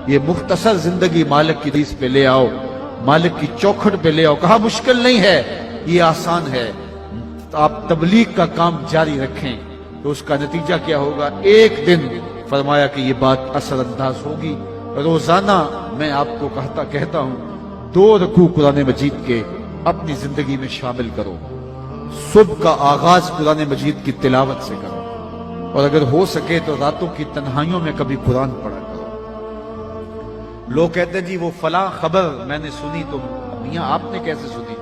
یہ مختصر زندگی مالک کی ریس پہ لے آؤ، مالک کی چوکھٹ پہ لے آؤ۔ کہا مشکل نہیں ہے، یہ آسان ہے، آپ تبلیغ کا کام جاری رکھیں تو اس کا نتیجہ کیا ہوگا؟ ایک دن فرمایا کہ یہ بات اثر انداز ہوگی۔ روزانہ میں آپ کو کہتا ہوں 2 رکوع قرآن مجید کے اپنی زندگی میں شامل کرو، صبح کا آغاز قرآن مجید کی تلاوت سے کرو، اور اگر ہو سکے تو راتوں کی تنہائیوں میں کبھی قرآن پڑھا کرو۔ لوگ کہتے ہیں جی وہ فلاں خبر میں نے سنی، تو میاں آپ نے کیسے سنی؟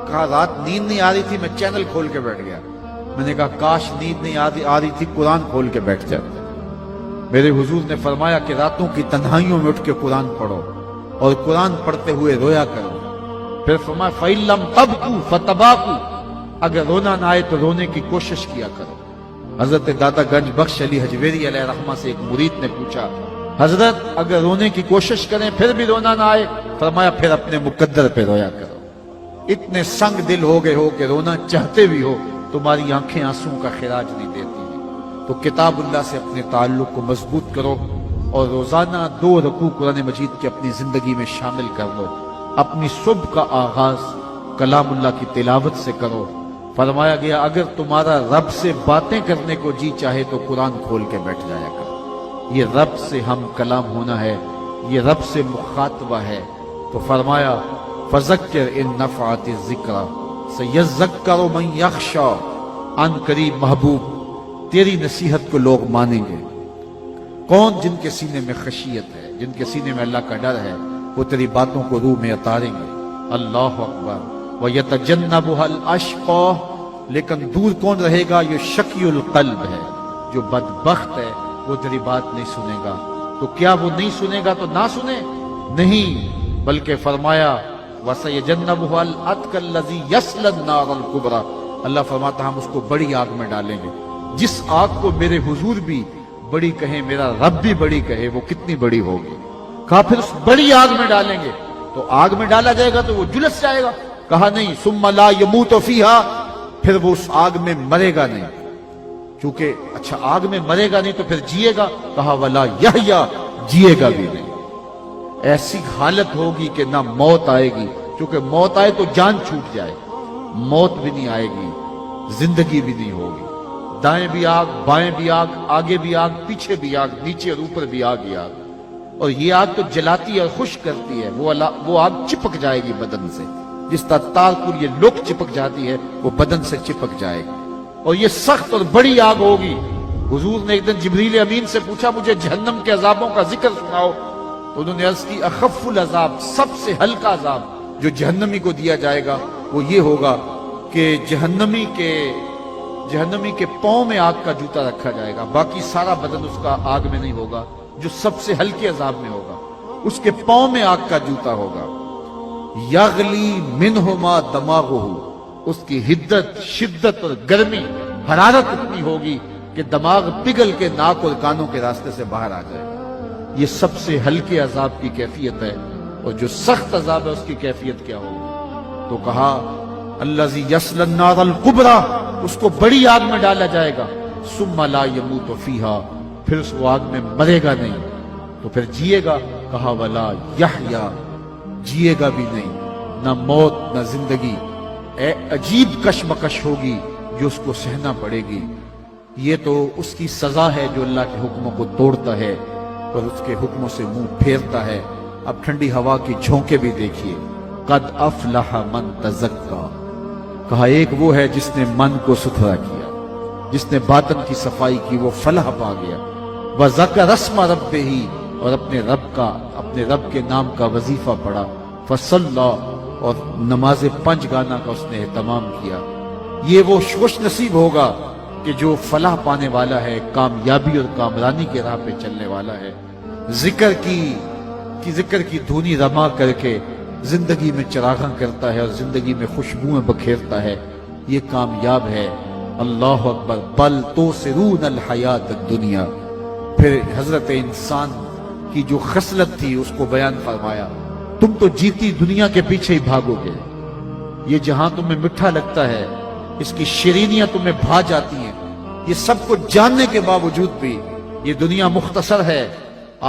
کہا رات نیند نہیں آ رہی تھی، میں چینل کھول کے بیٹھ گیا۔ میں نے کہا کاش نیند نہیں آ رہی تھی، قرآن کھول کے بیٹھ جاتے۔ میرے حضور نے فرمایا کہ راتوں کی تنہائیوں میں اٹھ کے قرآن پڑھو اور قرآن پڑھتے ہوئے رویا کرو۔ پھر فرمایا فَإِن لَّمْ تَبْكُوا فَتَبَاكُوا، اگر رونا نہ آئے تو رونے کی کوشش کیا کرو۔ حضرت داتا گنج بخش علی حجویری علیہ رحمہ سے ایک مرید نے پوچھا حضرت اگر رونے کی کوشش کریں پھر بھی رونا نہ آئے؟ فرمایا پھر اپنے مقدر پہ رویا کرو۔ اتنے سنگ دل ہو گئے ہو کہ رونا چاہتے بھی ہو تمہاری آنکھیں آنسوں کا خراج نہیں دیتی۔ تو کتاب اللہ سے اپنے تعلق کو مضبوط کرو اور روزانہ 2 رکوع قرآن مجید کی اپنی زندگی میں شامل کر لو۔ اپنی صبح کا آغاز کلام اللہ کی تلاوت سے کرو۔ فرمایا گیا اگر تمہارا رب سے باتیں کرنے کو جی چاہے تو قرآن کھول کے بیٹھ جایا کرو۔ یہ رب سے ہم کلام ہونا ہے، یہ رب سے مخاطبہ ہے۔ تو فرمایا فذکر ان نفعت الذکر سیذکر من یخشی، ان قریب محبوب تیری نصیحت کو لوگ مانیں گے۔ کون؟ جن کے سینے میں خشیت ہے، جن کے سینے میں اللہ کا ڈر ہے، وہ تیری باتوں کو روح میں اتاریں گے۔ اللہ اکبر۔ وَيَتَجَنَّبُهَا الْأَشْقَى، لیکن دور کون رہے گا؟ یہ شقی القلب ہے، جو بدبخت ہے، وہ تیری بات نہیں سنے گا۔ تو کیا وہ نہیں سنے گا تو نہ سنے؟ نہیں، بلکہ فرمایا وَسَيَجَنَّبُهَا الْأَتْقَى الَّذِي يَصْلَى النَّارَ الْكُبْرَى، اللہ فرماتا ہم اس کو بڑی آگ میں ڈالیں گے۔ جس آگ کو میرے حضور بھی بڑی کہیں، میرا رب بھی بڑی کہے، وہ کتنی بڑی ہوگی؟ کہا پھر اس بڑی آگ میں ڈالیں گے، تو آگ میں ڈالا جائے گا تو وہ جلس جائے گا؟ کہا نہیں، ثم لا يموت فیہا، پھر وہ اس آگ میں مرے گا نہیں۔ چونکہ اچھا آگ میں مرے گا نہیں تو پھر جیے گا؟ کہا ولا یحییٰ، جیے گا بھی نہیں۔ ایسی حالت ہوگی کہ نہ موت آئے گی، چونکہ موت آئے تو جان چھوٹ جائے، موت بھی نہیں آئے گی، زندگی بھی نہیں ہوگی۔ دائیں بھی آگ، بائیں بھی آگ، آگے بھی آگ، پیچھے بھی آگ، نیچے اور اوپر بھی آگ ہی آگ۔ اور یہ آگ تو جلاتی ہے اور خشک کرتی ہے، وہ آگ چپک جائے گی بدن سے، جس طرح تار پر یہ لوک چپک جاتی ہے وہ بدن سے چپک جائے گی، اور یہ سخت اور بڑی آگ ہوگی۔ حضور نے ایک دن جبریل امین سے پوچھا مجھے جہنم کے عذابوں کا ذکر سناؤ، تو انہوں نے عرض کی اخف العذاب، سب سے ہلکا عذاب جو جہنمی کو دیا جائے گا وہ یہ ہوگا کہ جہنمی کے پاؤں میں آگ کا جوتا رکھا جائے گا، باقی سارا بدن اس کا آگ میں نہیں ہوگا، جو سب سے ہلکے عذاب میں ہوگا اس کے پاؤں میں آگ کا جوتا ہوگا۔ یغلی منہما دماغہ، اس کی حدت، شدت اور گرمی، حرارت اتنی ہوگی کہ دماغ پگھل کے ناک اور کانوں کے راستے سے باہر آ جائے گا۔ یہ سب سے ہلکے عذاب کی کیفیت ہے، اور جو سخت عذاب ہے اس کی کیفیت کیا ہوگی؟ تو کہا الذی یصلی النار الکبریٰ، اس کو بڑی آگ میں ڈالا جائے گا، ثم لا یموت فیہا، پھر اس کو آگ میں مرے گا نہیں، تو پھر جیے گا؟ کہا ولا یحییٰ، جیے گا بھی نہیں، نہ موت نہ زندگی۔ اے عجیب کشمکش ہوگی جو اس کو سہنا پڑے گی۔ یہ تو اس کی سزا ہے جو اللہ کے حکموں کو توڑتا ہے اور اس کے حکموں سے منہ پھیرتا ہے۔ اب ٹھنڈی ہوا کی جھونکے بھی دیکھیے، قد افلح من تزکا، کہا ایک وہ ہے جس نے من کو ستھرا کیا، جس نے باطن کی صفائی کی، وہ فلاح پا گیا۔ وذکر اسم ربہ، اور اپنے رب کے نام کا وظیفہ پڑھا، فصلی، اور نماز 5 گانا کا اس نے اہتمام کیا۔ یہ وہ خوش نصیب ہوگا کہ جو فلاح پانے والا ہے، کامیابی اور کامرانی کے راہ پہ چلنے والا ہے، ذکر کی دھونی رما کر کے زندگی میں چراغاں کرتا ہے اور زندگی میں خوشبوئیں بکھیرتا ہے، یہ کامیاب ہے۔ اللہ اکبر۔ بل توثرون الحیات الدنیا، پھر حضرت انسان کی جو خصلت تھی اس کو بیان فرمایا، تم تو جیتی دنیا کے پیچھے ہی بھاگو گے، یہ جہاں تمہیں میٹھا لگتا ہے، اس کی شیرینیاں تمہیں بھا جاتی ہیں، یہ سب کچھ جاننے کے باوجود بھی یہ دنیا مختصر ہے،